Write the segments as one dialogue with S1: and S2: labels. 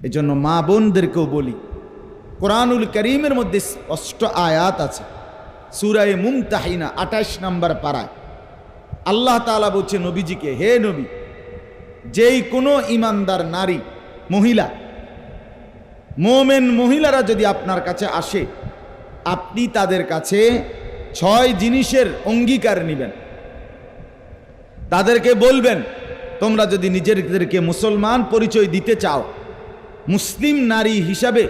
S1: এই জন্য মা বোনদেরকেও বলি, কোরআনুল করিমের মধ্যে স্পষ্ট আয়াত আছে, সূরা মুমতাহিনা 28 নম্বর পারায় আল্লাহ তাআলা বলছে নবীজিকে, হে নবী, যেই কোনো ইমানদার নারী মহিলা, মোমেন মহিলারা যদি আপনার কাছে আসে, আপনি তাদের কাছে 6 জিনিসের অঙ্গীকার নেবেন। তাদেরকে বলবেন, তোমরা যদি নিজেদেরকে মুসলমান পরিচয় দিতে চাও, মুসলিম নারী হিসাবে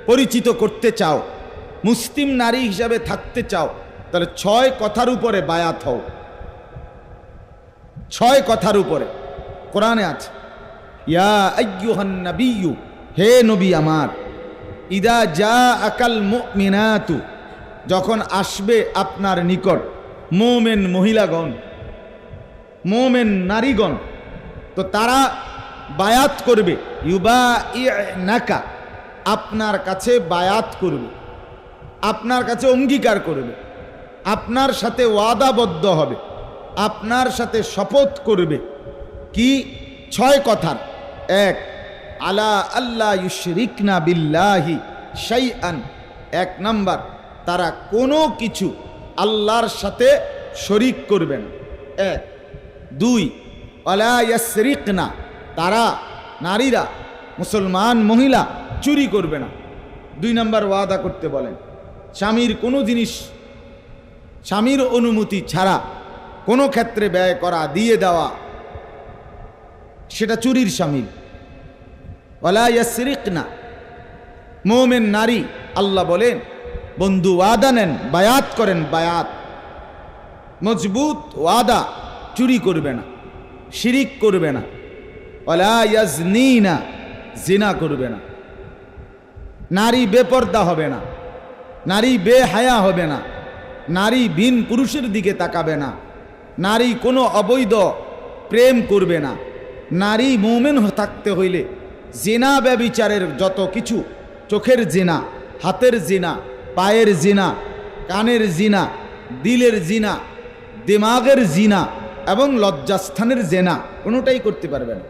S1: পরিচিত করতে চাও, মুসলিম নারী হিসাবে থাকতে চাও, তাহলে 6 কথার উপরে বায়াত হও। 6 কথার উপরে কোরআনে আছে, ইয়া আইয়ুহান নাবিয়্যু, হে নবী আমার, ইদা জাআকাল মুমিনাতু, যখন আসবে আপনার নিকট মোমেন মহিলাগণ, মোমেন নারীগণ, তো তারা বায়াত করবে, ইউবাইনাকা, আপনার কাছে বায়াত করবে, আপনার কাছে অঙ্গীকার করবে, আপনার সাথে ওয়াদাবদ্ধ হবে, আপনার সাথে শপথ করবে। কি? 6 কথার। 1, আলা আল্লাহ ইউশরিকনা বিল্লাহি শাইআন, 1 নাম্বার, তারা কোনো কিছু আল্লাহর সাথে শরিক করবে না। 1। 2, ওয়ালা ইয়াসরিকনা, তারা নারীরা, মুসলমান মহিলা চুরি করবে না। 2 নাম্বার ওয়াদা করতে বলেন, স্বামীর কোনো জিনিস স্বামীর অনুমতি ছাড়া কোনো ক্ষেত্রে ব্যয় করা, দিয়ে দেওয়া, সেটা চুরির শামিল। ওয়ালা ইয়াসরিকনা, মুমিন নারী, আল্লাহ বলেন, বন্ধু ওয়াদা নেন, বায়াত করেন, বায়াত মজবুত ওয়াদা, চুরি করবে না, শিরিক করবে না। ওয়ালা ইয়াজনিনা, জিনা করবে না। নারী বেপর্দা হবে না, নারী বেহায়া হবে না, নারী বিন পুরুষের দিকে তাকাবে না, নারী কোনো অবৈধ প্রেম করবে না। নারী মুমিন থাকতে হইলে জিনা ব্যভিচারের যত কিছু, চোখের জিনা, হাতের জিনা, পায়ের জিনা, কানের জিনা, দিলের জিনা, দিমাগের জিনা এবং লজ্জাস্থানের জিনা কোনোটাই করতে পারবে না।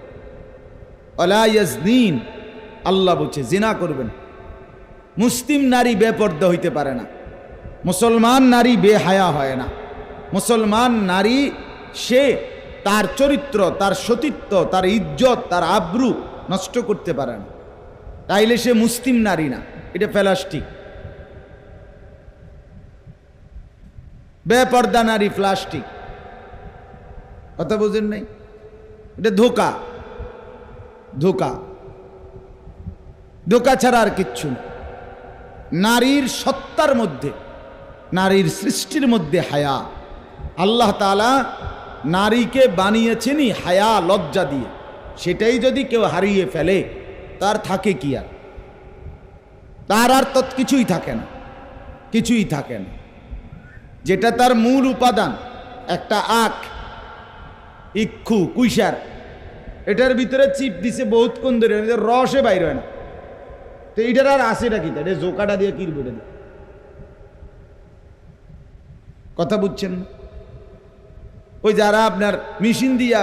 S1: ওয়ালা ইয়াজনিন, আল্লাহ বলছে জিনা করবেন। মুসলিম নারী বেপর্দা হইতে পারে না, মুসলমান নারী বেহায়া হয় না। মুসলমান নারী সে তার চরিত্র, তার সতীত্ব, তার ইজ্জত, তার আব্রু নষ্ট করতে পারে না, তাইলে সে মুসলিম নারী না, এটা প্লাস্টিক। বেপর্দা নারী প্লাস্টিক, কথা বুঝেন নাই? এটা ধোকা, ধোকা, ধোকা ছাড়া আর কিচ্ছু না। নারীর সত্তার মধ্যে, নারীর সৃষ্টির মধ্যে হায়া, আল্লাহ তাআলা নারীকে বানিয়েছেনই হায়া, লজ্জা দিয়ে। সেটাই যদি কেউ হারিয়ে ফেলে, তার থাকে কি আর? তার আর তো কিছুই থাকে না, কিছুই থাকে না। যেটা তার মূল উপাদান, একটা আখ, ইক্ষু, কুইসার, এটার ভিতরে চিপ দিছে বহুতক্ষণ ধরে, রসে বাইর হয় না, তো এইটার আর আসেটা কি? এটা জোকাটা দিয়ে কিনবে, এটা দিয়ে। কথা বুঝছেন? ওই যারা আপনার মেশিন দিয়া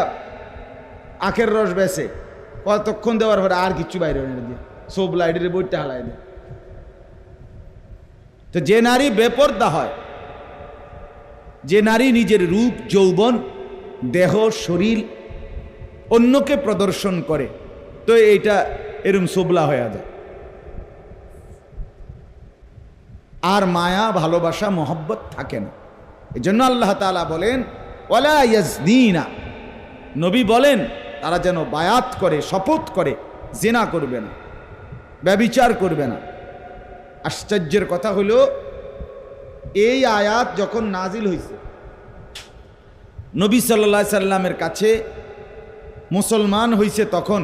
S1: আখের রস বেছে, কতক্ষণ দেওয়ার পরে আর কিচ্ছু বাইরে হয় না, দিয়ে সব লাইটের বইটা হালাই দেয়। তো যে নারী বেপর্দা হয়, যে নারী নিজের রূপ, যৌবন, দেহ, শরীর অন্যকে প্রদর্শন করে, তো এইটা এরম সোবলা হয়ে যায়। আর মায়া, ভালোবাসা, মহব্বত থাকে না। এই জন্য আল্লাহ তাআলা বলেন, ওয়ালা ইয়াজনিনা, নবী বলেন তারা যেন বায়াত করে, শপথ করে, জিনা করবে না, ব্যভিচার করবে না। আশ্চর্যের কথা হলো, এই আয়াত যখন নাজিল হয়েছে, নবী সাল্লাল্লাহু আলাইহি সাল্লামের কাছে মুসলমান হয়েছে, তখন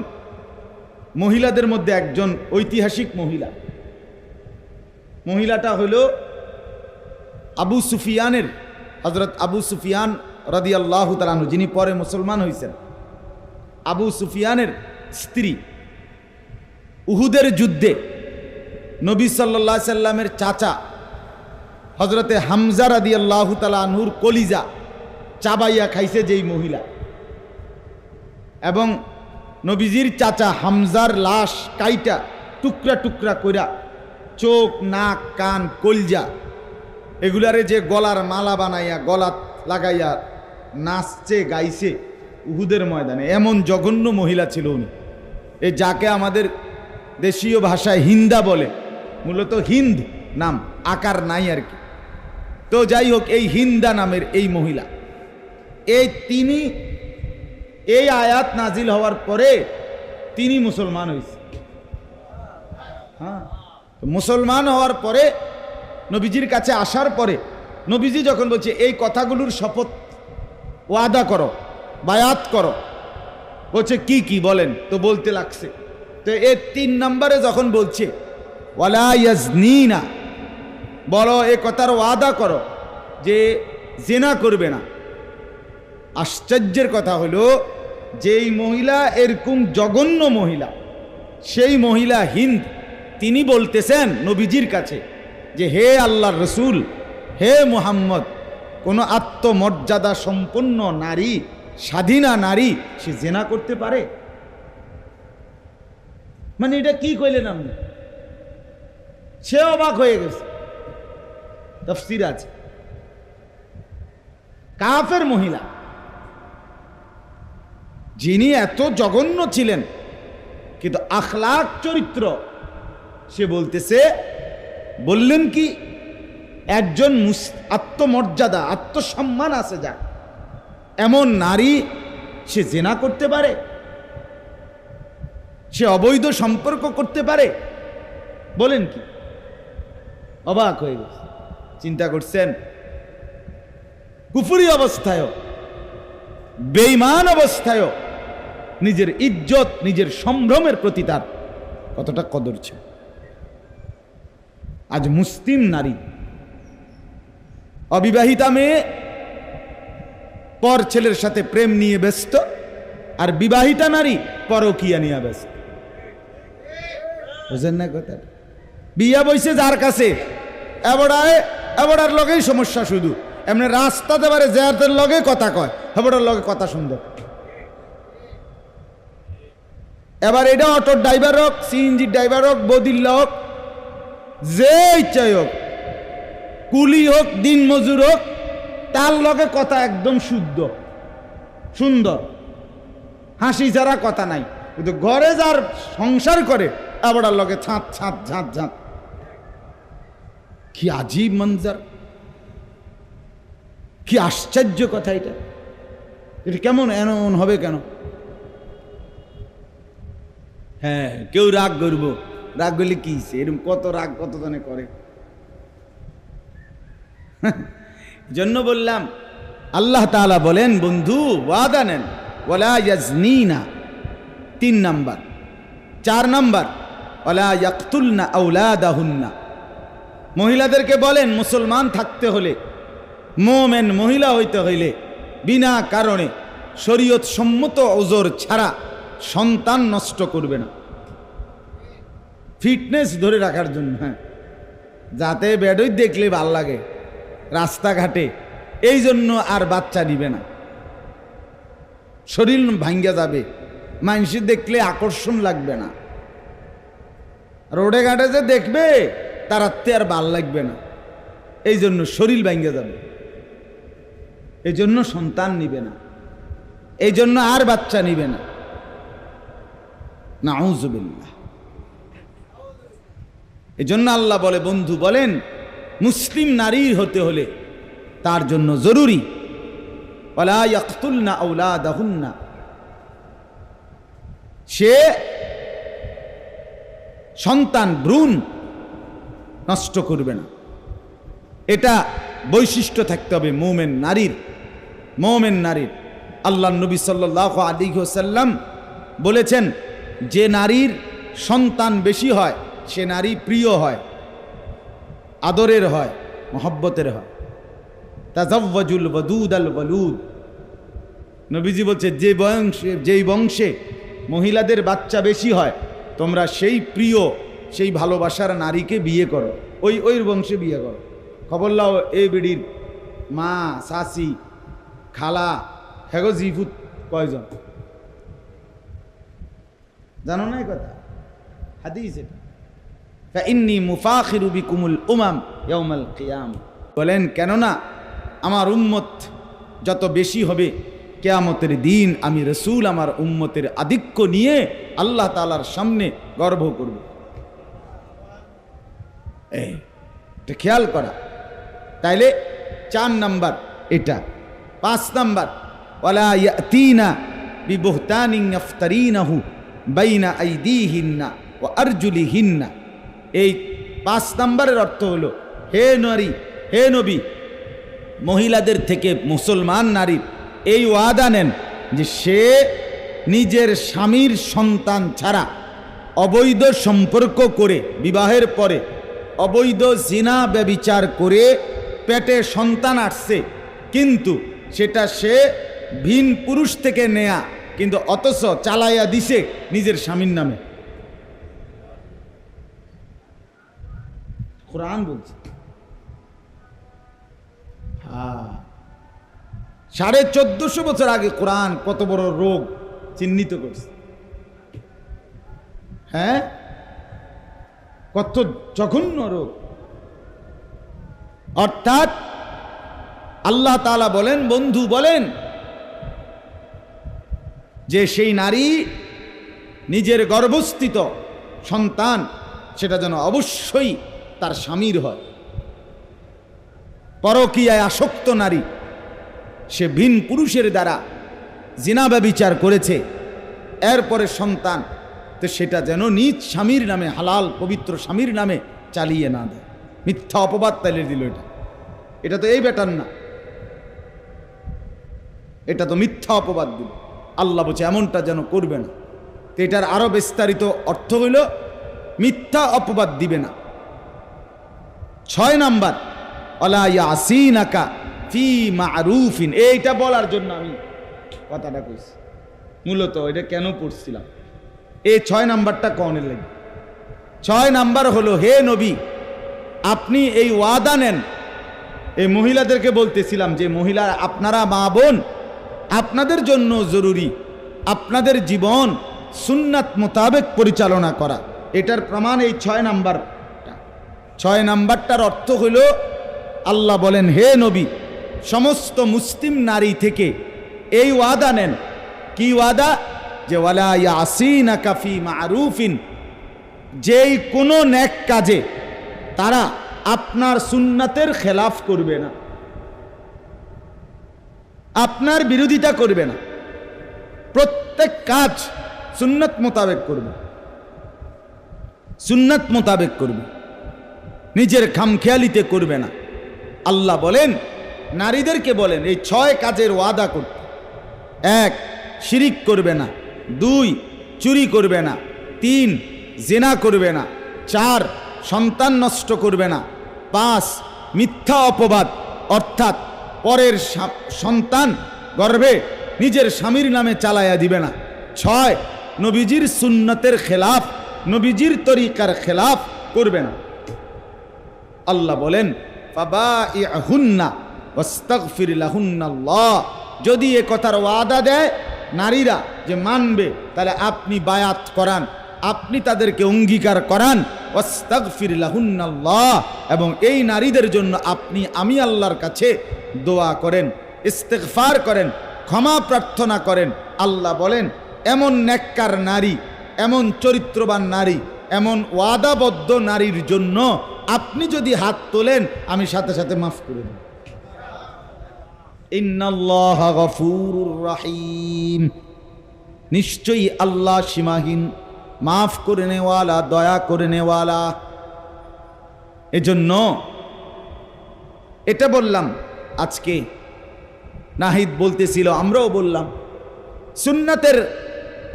S1: মহিলাদের মধ্যে একজন ঐতিহাসিক মহিলা, মহিলাটা হলো আবু সুফিয়ানের, হযরত আবু সুফিয়ান রাদিয়াল্লাহু তাআলা আনহু, যিনি পরে মুসলমান হয়েছেন। আবু সুফিয়ানের স্ত্রী। উহুদের যুদ্ধে নবী সাল্লাল্লাহু আলাইহি সাল্লামের চাচা হযরতে হামজা রাদিয়াল্লাহু তাআলা আনহুর কলিজা চাবাইয়া খাইছে যেই মহিলা, এবং নবীজির চাচা হামজার লাশ কাইটা টুকরা টুকরা কইরা চোখ নাক কান কলজা এগুলারে যে গলার মালা বানাইয়া গলাত লাগাইয়া নাচছে গাইছে উহুদের ময়দানে, এমন জঘন্য মহিলা ছিল উনি। এই যাকে আমাদের দেশীয় ভাষায় হিন্দা বলে, মূলত হিন্দ নাম, আকার নাই আর কি। তো যাই হোক, এই হিন্দা নামের এই মহিলা, তিনি এই আয়াত নাজিল হওয়ার পরে তিনি মুসলমান হয়েছে। হ্যাঁ, মুসলমান হওয়ার পরে নবীজির কাছে আসার পরে নবীজি যখন বলছে এই কথাগুলোর শপথ ওয়াদা করো, বায়াত করো, বলছে কি কি বলেন, তো বলতে লাগছে। তো এর 3 নম্বরে যখন বলছে ওয়ালা ইয়াজনিনা, বলো এ কথার ওয়াদা করো যে জিনা করবে না। আশ্চর্যের কথা হলো, যেই মহিলা এরকম জঘন্য মহিলা, সেই মহিলা হিন্দ, তিনি বলতেছেন নবীজির কাছে যে হে আল্লাহর রসুল, হে মুহাম্মদ, কোন আত্মমর্যাদা সম্পন্ন নারী, স্বাধীনা নারী, সে জিনা করতে পারে? মানে এটা কি কইলেন আপনি? সে অবাক হয়ে গেছে। তাফসীর আছে, কাফের মহিলা যিনি এত জঘন্য ছিলেন, কিন্তু আখলাক চরিত্র, সে বলতেছে, বললেন কি একজন আত্মমর্যাদা আত্মসম্মান আছে যা, এমন নারী সে জিনা করতে পারে, সে অবৈধ সম্পর্ক করতে পারে? বলেন কি? অবাক হয়ে গেছে। চিন্তা করছেন, কুফরি অবস্থায়ও, বেঈমান অবস্থায়ও নিজের ইজ্জত, নিজের সম্ভ্রমের প্রতি তার কতটা কদর ছিল। আজ মুসলিম নারী, অবিবাহিতা মেয়ে পর ছেলের সাথে প্রেম নিয়ে ব্যস্ত, আর বিবাহিতা নারী পরকীয়া নিয়ে ব্যস্ত। বুঝেন না কথা? বিয়া বইছে যার কাছে, এবারের লগেই সমস্যা, শুধু এমনি রাস্তাতে পারে যাদের লগে কথা কয়, এবারের লগে কথা সুন্দর। এবার এটা অটোর ড্রাইভার হোক, সিএনজি ড্রাইভার হোক, বদিল্লা হোক, যে ইচ্ছাই হোক, কুলি হোক, দিন মজুর হোক, তার লগে কথা একদম শুদ্ধ সুন্দর, হাসি ছাড়া কথা নাই। কিন্তু ঘরে যার সংসার করে, আবার লগে ছাঁত ছাঁত ঝাঁত ঝাঁত। কি আজীব মঞ্জার, কি আশ্চর্য কথা এটা! এটা কেমন এমন হবে কেন? হ্যাঁ, কেউ রাগ করবো, রাগ করলে কি এরকম কত রাগ কত জনে করে। জন্য বললাম, আল্লাহ তাআলা বলেন, বন্ধু ওয়াদা নেন, ওয়ালা ইয়াজনিনা, 3 নাম্বার। 4 নাম্বার, ওয়ালা ইয়াকতুলনা আওলাদাহুন্না, মহিলাদেরকে বলেন মুসলমান থাকতে হলে, মুমিন মহিলা হইতে হইলে বিনা কারণে শরীয়ত সম্মত ওজর ছাড়া সন্তান নষ্ট করবে না। ফিটনেস ধরে রাখার জন্য, হ্যাঁ, যাতে বেডই দেখলে ভাল লাগে রাস্তাঘাটে, এই জন্য আর বাচ্চা নিবে না। শরীর ভাঙ্গা যাবে, মানুষ দেখলে আকর্ষণ লাগবে না, রোডে ঘাটে যে দেখবে তার আর ভাল লাগবে না, এই জন্য শরীর ভাঙ্গা যাবে, এই জন্য সন্তান নিবে না, এই জন্য আর বাচ্চা নিবে না। নাউযুবিল্লাহ। এই জন্য আল্লাহ বলে, বন্ধু বলেন, মুসলিম নারী হতে হলে তার জন্য জরুরি ওয়ালা ইয়াকতুলনা আওলাদাহুন্না, সে সন্তান ভ্রূণ নষ্ট করবে না। এটা বৈশিষ্ট্য থাকতে হবে মুমিন নারীর। মুমিন নারীর আল্লাহর নবী সাল্লাল্লাহু আলাইহি ওয়াসাল্লাম বলেছেন, যে নারীর সন্তান বেশি হয় সে নারী প্রিয় হয়, আদরের হয়, মহব্বতের হয়। তাজাওয়াজুল ওয়াদুদ আল ওয়ালুদ, নবীজি বলছে, যেই বংশে মহিলাদের বাচ্চা বেশি হয়, তোমরা সেই প্রিয়, সেই ভালোবাসার নারীকে বিয়ে করো, ওই বংশে বিয়ে করো। খবর লাও, এই বেডির মা, শাশি, খালা, হেগো জিফুত কয়জন? জানো না এই কথা? হাদিস এটা। ফাইন্নী মুফাখিরু বিকুমুল উমাম ইয়াউমাল কিয়ামা। বলেন কেননা আমার উম্মত যত বেশি হবে কিয়ামতের দিন আমি রাসূল আমার উম্মতের আধিক্য নিয়ে আল্লাহ তাআলার সামনে গর্ব করব। এটা খেয়াল করা। তাইলে 4 নাম্বার এটা। 5 নাম্বার ওয়ালা ইয়াতিনা বিবুহতানিন ইফতারিনাহু বাইনা আইদিহিন্না ওয়া আরজুলিহিন্না। এই 5 নাম্বারের অর্থ হলো, হে নারী, হে নবী, মহিলাদের থেকে মুসলমান নারীর এই ওয়াদা নেন যে সে নিজের স্বামীর সন্তান ছাড়া অবৈধ সম্পর্ক করে, বিবাহের পরে অবৈধ জিনা ব্যভিচার করে পেটে সন্তান আসছে, কিন্তু সেটা সে ভিন পুরুষ থেকে নেয়া, কিন্তু অথচ চালাইয়া দিছে নিজের স্বামীর নামে। কোরআন বলছে। 1450 বছর আগে কোরআন কত বড় রোগ চিহ্নিত করছে। হ্যাঁ, কত জঘন্য রোগ। অর্থাৎ আল্লাহ তাআলা বলেন, বন্ধু বলেন যে সেই নারী নিজের গর্ভস্থিত সন্তান সেটা যেন অবশ্যই তার স্বামীর হয়। পরকীয়ায় আসক্ত নারী, সে ভিন পুরুষের দ্বারা জিনা ব্যভিচার করেছে, এরপরে সন্তান, তো সেটা যেন নিজ স্বামীর নামে, হালাল পবিত্র স্বামীর নামে চালিয়ে না দেয়। মিথ্যা অপবাদ তাইলে দিল। এটা তো এই বেটার না, এটা তো মিথ্যা অপবাদ দিল। আল্লাহ বলছে এমনটা যেন করবে না। তো এটার আরো বিস্তারিত অর্থ হইল মিথ্যা অপবাদ দিবে না। 6 নাম্বার ওয়ালা ইয়াসিনাকা ফি মারুফিন। এইটা বলার জন্য আমি কথাটা কইছি, মূলত এটা কেন পড়ছিলাম, এই 6 নাম্বারটা কনের লাগে। 6 নাম্বার হলো, হে নবী আপনি এই ওয়াদা নেন। এই মহিলাদেরকে বলতেছিলাম যে মহিলা, আপনারা মা বোন, আপনাদের জন্য জরুরি আপনাদের জীবন সুন্নাত মোতাবেক পরিচালনা করা। এটার প্রমাণ এই 6 নাম্বারটা। 6 নাম্বারটার অর্থ হইল, আল্লাহ বলেন হে নবী সমস্ত মুসলিম নারী থেকে এই ওয়াদা নেন। কি ওয়াদা? যে ওয়ালা ইয়াসিনাকা ফি মারুফিন, যেই কোনো নেক কাজে তারা আপনার সুন্নাতের খেলাফ করবে না, আপনার বিরোধিতা করবে না, প্রত্যেক কাজ সুন্নাত মোতাবেক করবে, সুন্নাত মোতাবেক করবে, নিজের খামখেয়ালিতে করবে না। আল্লাহ বলেন, নারীদেরকে বলেন এই 6 কাজের ওয়াদা করতে। 1 শিরিক করবে না, 2 চুরি করবে না, 3 জিনা করবে না, 4 সন্তান নষ্ট করবে না, 5 মিথ্যা অপবাদ অর্থাৎ পরের সন্তান গর্ভে নিজের স্বামীর নামে চালাইয়া দিবে না, 6 নবীজির সুন্নতের খেলাফ, নবীজির তরিকার খেলাফ করবে না। আল্লাহ বলেন ফাবাইহুন্না ওয়াস্তাগফির লাহুন্নাল্লাহ। যদি এ কথার ওয়াদা দেয় নারীরা যে মানবে, তাহলে আপনি বায়াত করান, আপনি তাদেরকে অঙ্গীকার করান, ওয়াস্তাগফির লাহুন্নাল্লাহ, এবং এই নারীদের জন্য আপনি আমি আল্লাহর কাছে দোয়া করেন, ইস্তেগফার করেন, ক্ষমা প্রার্থনা করেন। আল্লাহ বলেন এমন নেককার নারী, এমন চরিত্রবান নারী, এমন ওয়াদাবদ্ধ নারীর জন্য আপনি যদি হাত তোলেন আমি সাথে সাথে মাফ করে দেব। ইন্নাল্লাহা গফুরুর রহিম, নিশ্চয়ই আল্লাহ সীমাহীন মাফ করে নেওয়ালা, দয়া করে নেওয়ালা। এজন্য এটা বললাম। আজকে নাহিদ বলতেছিল, আমরাও বললাম, সুন্নাতের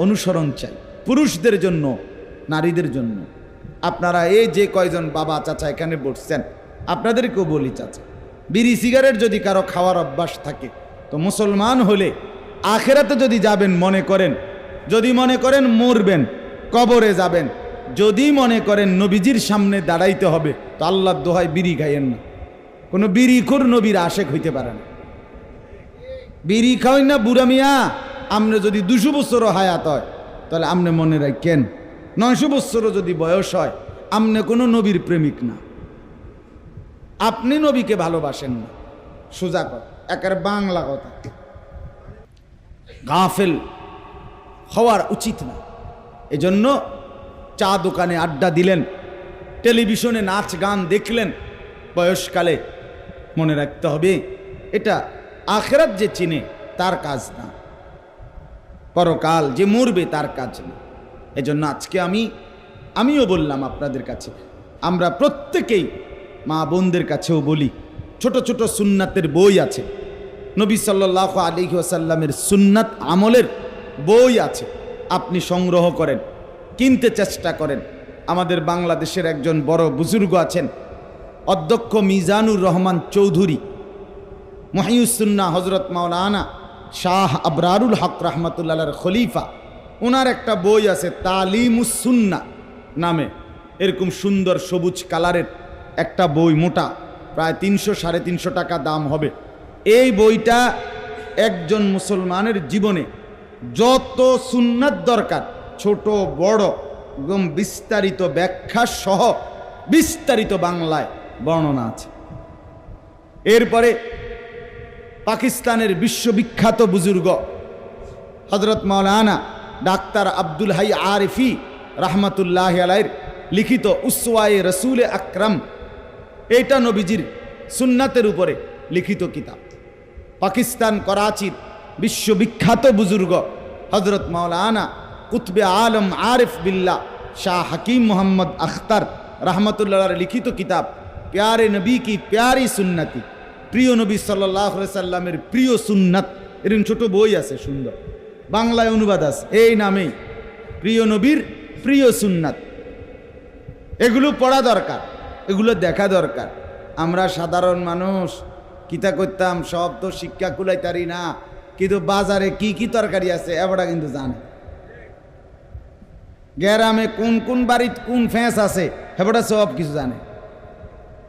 S1: অনুসরণ চাই পুরুষদের জন্য, নারীদের জন্য। আপনারা এই যে কয়জন বাবা চাচা এখানে বসছেন, আপনাদেরকেও বলি, চাচা বিড়ি সিগারেট যদি কারো খাওয়ার অভ্যাস থাকে, তো মুসলমান হলে আখেরাতে যদি যাবেন মনে করেন, যদি মনে করেন মরবেন, কবরে যাবেন, যদি মনে করেন নবীজির সামনে দাঁড়াইতে হবে, তো আল্লাহর দোহাই বিড়ি খাইয়েন না। কোনো বিড়িখোর নবীর আশেক হইতে পারে না। বিড়ি খাওয়াই না বুড়া মিয়া, আমরা যদি 200 বছরও হায়াত হয়, তাহলে আপনি মনে রাখেন 900 বছরও যদি বয়স হয় আপনি কোনো নবীর প্রেমিক না, আপনি নবীকে ভালোবাসেন না। সোজা কথা, একেবারে বাংলা কথা। গাফেল হওয়ার উচিত না। এজন্য চা দোকানে আড্ডা দিলেন, টেলিভিশনে নাচ গান দেখলেন বয়সকালে, মনে রাখতে হবে এটা আখিরাত যে চিনে তার কাজ না, পরকাল যে মরবে তার কাজ না। এজন্য আজকে আমিও বললাম আপনাদের কাছে, আমরা প্রত্যেকেই মা বোনদের কাছেও বলি, ছোট ছোট সুন্নাতের বই আছে, নবী সাল্লাল্লাহু আলাইহি ওয়াসাল্লামের সুন্নাত আমলের বই আছে, আপনি সংগ্রহ করেন, কিনতে চেষ্টা করেন। আমাদের বাংলাদেশের একজন বড় বুজুর্গ আছেন, অধ্যক্ষ মিজানুর রহমান চৌধুরী, মুহিউসসুন্নাহ হযরত মাওলানা শাহ আবরারুল হক রাহমাতুল্লাহর খলিফা, ওনার একটা বই আছে তালিমুস সুন্নাহ নামে, এরকম সুন্দর সবুজ কালারের একটা বই, মোটা, প্রায় 300-350 টাকা দাম হবে। এই বইটা একজন মুসলমানের জীবনে যত সুন্নাত দরকার, ছোট বড় একদম বিস্তারিত ব্যাখ্যা সহ বিস্তারিত বাংলায় বর্ণনা আছে। এরপরে পাকিস্তানের বিশ্ববিখ্যাত বুজুর্গ হযরত মাওলানা ডাক্তার আব্দুল হাই আরিফি রাহমাতুল্লাহ আলাইহির লিখিত উসওয়ায়ে রসুল আকরাম, এটা নবীজির সুন্নাতের উপরে লিখিত কিতাব। পাকিস্তান করাচির বিশ্ববিখ্যাত বুজুর্গ হযরত মাওলানা কুতবে আলম আরিফ বিল্লাহ শাহ হাকিম মোহাম্মদ আখতার রাহমাতুল্লাহর লিখিত কিতাব প্যারে নবী কি প্যারি সুন্নতি, প্রিয় নবী সাল্লাল্লাহু আলাইহি সাল্লামের প্রিয় সুন্নাত, এরকম ছোট বই আছে, সুন্দর বাংলায় অনুবাদ আছে এই নামেই, প্রিয় নবীর প্রিয় সুন্নাত। এগুলো পড়া দরকার, এগুলো দেখা দরকার। আমরা সাধারণ মানুষ কিতা করতাম, সব তো শিক্ষা কুলাইতারি না, কিন্তু বাজারে কি কি তরকারি আছে এবারটা কিন্তু জানে, গ্রামে কোন কোন বাড়িত কোন ফ্যাঁস আছে হেবাটা সব কিছু জানে।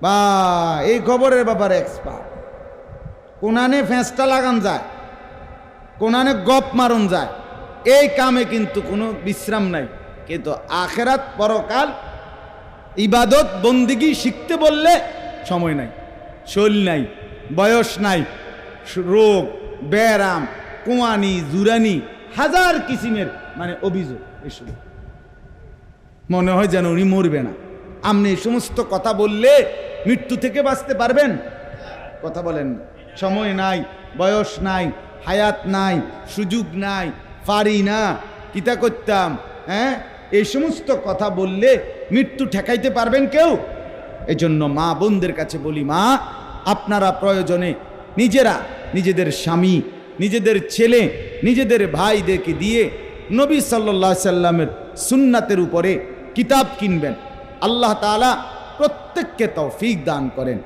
S1: বা এই খবরের ব্যাপারে এক্সপার্ট, কোনানে ফ্যাঁসটা লাগান যায়, কোনানে গপ মারন যায়, এই কামে কিন্তু কোনো বিশ্রাম নাই। কিন্তু আখেরাত পরকাল ইবাদত বন্দিগি শিখতে বললে সময় নাই, শরীর নাই, বয়স নাই, রোগ ব্যারাম কুয়ানি জুরানি হাজার কিসিমের মানে অভিযোগ, এসব মনে হয় যেন উনি মরবে না। আপনি এই সমস্ত কথা বললে মৃত্যু থেকে বাঁচতে পারবেন? কথা বলেন না। সময় নাই, বয়স নাই, হায়াত নাই, সুযোগ নাই, পারি না, কিতা করতাম, হ্যাঁ, এই সমস্ত কথা বললে মৃত্যু ঠেকাইতে পারবেন কেউ? এজন্য মা বোনদের কাছে বলি, মা আপনারা প্রয়োজনে নিজেরা নিজেদের স্বামী, নিজেদের ছেলে, নিজেদের ভাইদেরকে দিয়ে নবী সাল্লাল্লাহু আলাইহি সাল্লামের সুন্নাতের উপরে কিতাব কিনবেন। আল্লাহ তাআলা প্রত্যেককে তৌফিক দান করেন।